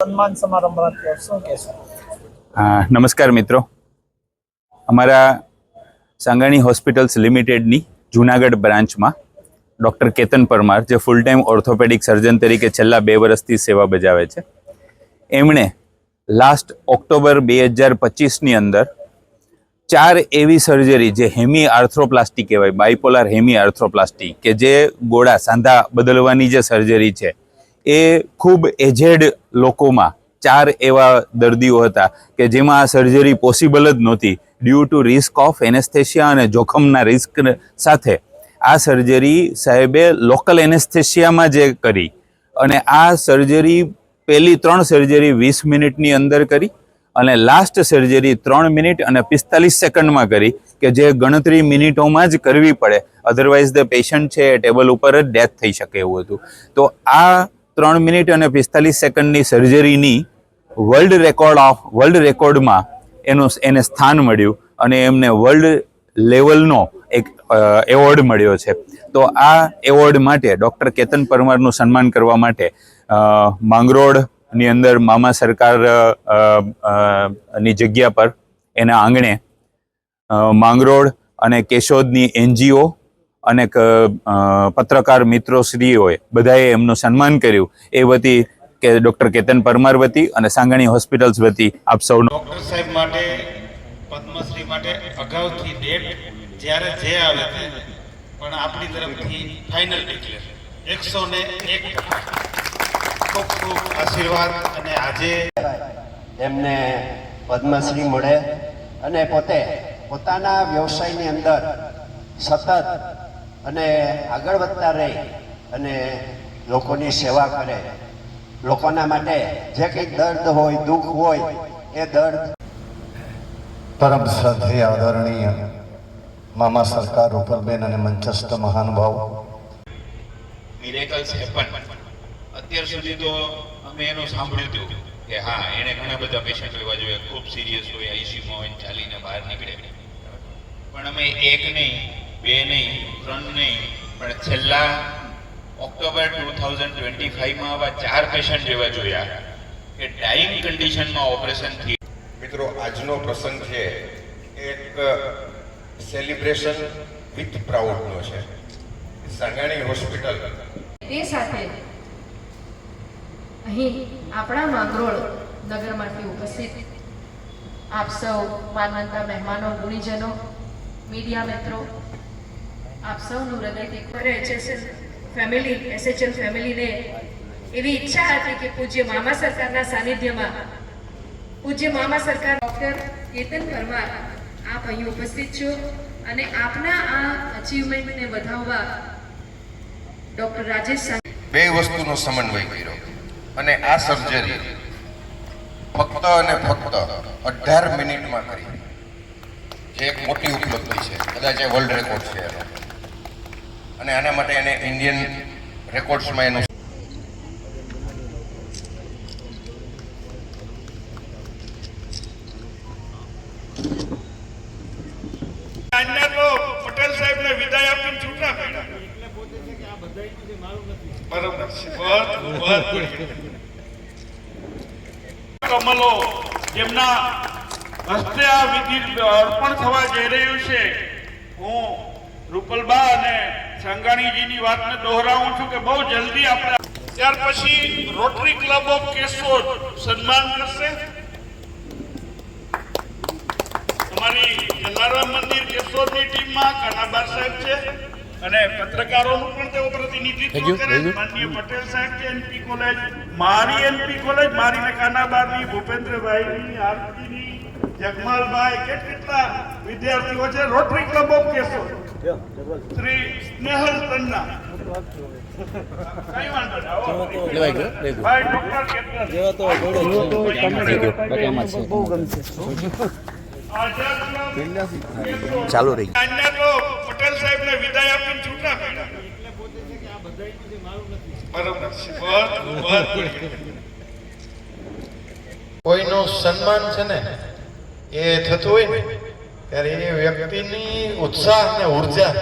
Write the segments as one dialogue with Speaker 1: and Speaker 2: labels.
Speaker 1: સન્માન સમારંભ રાખ્યો, શું કહેશો?
Speaker 2: નમસ્કાર મિત્રો, અમારા સાંગાણી હોસ્પિટલ્સ લિમિટેડની જૂનાગઢ બ્રાન્ચમાં ડૉક્ટર કેતન પરમાર, જે ફૂલ ટાઈમ ઓર્થોપેડિક સર્જન તરીકે છેલ્લા 2 વર્ષથી સેવા બજાવે છે, એમણે લાસ્ટ ઓક્ટોબર 2025ની અંદર 4 એવી સર્જરી, જે હેમી આર્થ્રોપ્લાસ્ટી કહેવાય, બાયપોલાર હેમી આર્થ્રોપ્લાસ્ટી, કે જે ગોળા સાંધા બદલવાની જે સર્જરી છે, એ ખૂબ એજેડ લોકોમાં 4 એવા દર્દીઓ હતા કે જેમાં આ સર્જરી પોસિબલ જ નહોતી due to risk of anaesthesia અને જોખમના રિસ્ક સાથે. આ સર્જરી સાહેબે લોકલ એનેસ્થેશિયામાં જે કરી, અને આ સર્જરી પહેલી 3 સર્જરી 20 મિનિટની અંદર કરી, અને લાસ્ટ સર્જરી 3 મિનિટ અને 45 સેકન્ડમાં કરી, કે જે ગણતરી મિનિટોમાં જ કરવી પડે, અધરવાઇઝ ધ પેશન્ટ છે એ ટેબલ ઉપર જ ડેથ થઈ શકે એવું હતું. તો આ 3 મિનિટ અને 45 સેકન્ડની સર્જરીની વર્લ્ડ રેકોર્ડમાં એને સ્થાન મળ્યું, અને એમને વર્લ્ડ લેવલનો એક એવોર્ડ મળ્યો છે. તો આ એવોર્ડ માટે ડૉક્ટર કેતન પરમારનું સન્માન કરવા માટે માંગરોળની અંદર મામા સરકાર ની જગ્યા પર, એના આંગણે માંગરોળ અને કેશોદની NGO અને પત્રકાર મિત્રોશ્રીઓએ બધાએ એમનું સન્માન કર્યું. એ વતી કે ડૉક્ટર કેતન પરમાર વતી અને સાંગાણી હોસ્પિટલ્સ વતી આપ સૌનો.
Speaker 3: ડૉક્ટર સાહેબ માટે, પદ્મશ્રી માટે અગાઉથી ડેટ જ્યારે જે આવે તે, પણ આપણી તરફથી ફાઇનલ ડિક્લેર 101 ખૂબ ખૂબ આશીર્વાદ. અને આજે
Speaker 4: એમને પદ્મશ્રી મળે અને પોતાના વ્યવસાયની અંદર સતત અને આગળ વધતા રહી અને લોકોની સેવા કરે. લોકોના માટે જે કંઈ દર્દ હોય, દુઃખ હોય, એ દર્દ.
Speaker 5: પરમ શ્રદ્ધેય આદરણીય મામા સરકાર રૂપલબેન અને મંચસ્થ મહાનુભાવ,
Speaker 3: મિરેકલ્સ હેપન. અત્યાર સુધી તો અમે એનું સાંભળ્યું હતું કે હા, એણે ઘણા બધા પેશન્ટ એવા જોઈએ ખૂબ સિરિયસ હોય, આઈસીયુમાં હોય, ચાલીને બહાર નીકળે. પણ અમે 1 નહીં, 2 નહીં, 3 નહીં, પણ છેલ્લા ઓક્ટોબર 2025માં આવા 4 પેશન્ટ એવા જોયા કે ડાઇંગ કન્ડિશનમાં ઓપરેશન થી.
Speaker 6: મિત્રો, આજનો પ્રસંગ છે એક સેલિબ્રેશન વિથ પ્રાઉડનો છે. સાંગાણી હોસ્પિટલ
Speaker 7: તે સાથે અહીં આપણા માંગરોળ નગરમાંથી ઉપસ્થિત આપ સૌ માનવંતા મહેમાનો, ગુણીજનો, મીડિયા મિત્રો, આપ સૌનું હૃદયથી SHL ફેમિલીને એવી ઈચ્છા હતી કે પૂજ્ય મામા સરકારના સાનિધ્યમાં પૂજ્ય મામા સરકાર ડૉક્ટર કેતન પરમાર આપ અહીં ઉપસ્થિત છો, અને આપના આ અચીવમેન્ટને વધાવવા ડૉક્ટર રાજેશ
Speaker 6: 2 વસ્તુનો સમન્વય કર્યો, અને આ સર્જરી ફક્ત અને ફક્ત 18 મિનિટમાં કરી, જે એક મોટી ઉપલબ્ધિ છે. કદાચ એ વર્લ્ડ રેકોર્ડ છે એનો, અને આના માટે એને ઇન્ડિયન રેકોર્ડ્સમાં એનું
Speaker 3: પટેલ સાહેબને વિદાય આપીને છૂટા પડ્યા. બરોબર છે. કમલો જેમના હસ્તે આ વિધિ અર્પણ થવા જઈ રહ્યું છે, હું રૂપલબા અને સાંગાણીજીની વાતને દોહરાવું છું કે બહુ જલ્દી આપણે. ત્યાર પછી રોટરી ક્લબ ઓફ કેશોદ સન્માન કરશે. અમારી જલારામ મંદિર કેશોદની ટીમમાં કાનાબાર સાહેબ છે, અને પત્રકારોનું પણ તેઓ પ્રતિનિધિત્વ કરે. માનનીય પટેલ સાહેબ છે, NP કોલેજ, મારી NP કોલેજ, મારી ને કાનાબારની, ભૂપેન્દ્રભાઈની, આરતીની, જગમાલભાઈ, કેટલા વિદ્યાર્થીઓ છે. Rotary club of Keshod Shri Snehal Tanna. કઈ વાંધો નહીં, ભાઈ ડોક્ટર
Speaker 2: ચાલુ રહી.
Speaker 3: પટેલ સાહેબને વિદાય આપીને છૂટા પડ્યા. બરોબર છે.
Speaker 5: કોઈનું સન્માન છે ને એ થતું હોય ને ત્યારે એ વ્યક્તિની ઉત્સાહ અને ઉર્જા,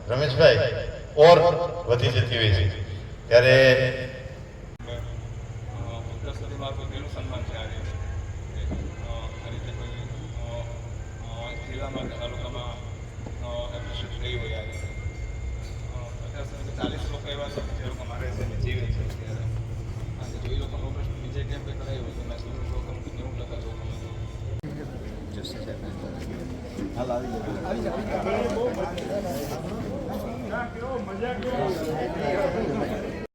Speaker 5: રમેશભાઈ, ઓર વધી જતી હોય છે. ત્યારે
Speaker 8: પહેલું સન્માન છે આજે આ રીતે કોઈ જિલ્લામાં કે તાલુકામાં એપ્રિશિએટ થઈ હોય આ રીતે 40 લોકો એવા છે જે લોકો મારે છે અને જીવે છે અત્યારે અને જો એ લોકોનો ઓપરેશન બીજે કેમ્પે કરાયું હોય તો મેં 90 લોકોનું 90% લોકોનું
Speaker 3: કેવો મજા કેવો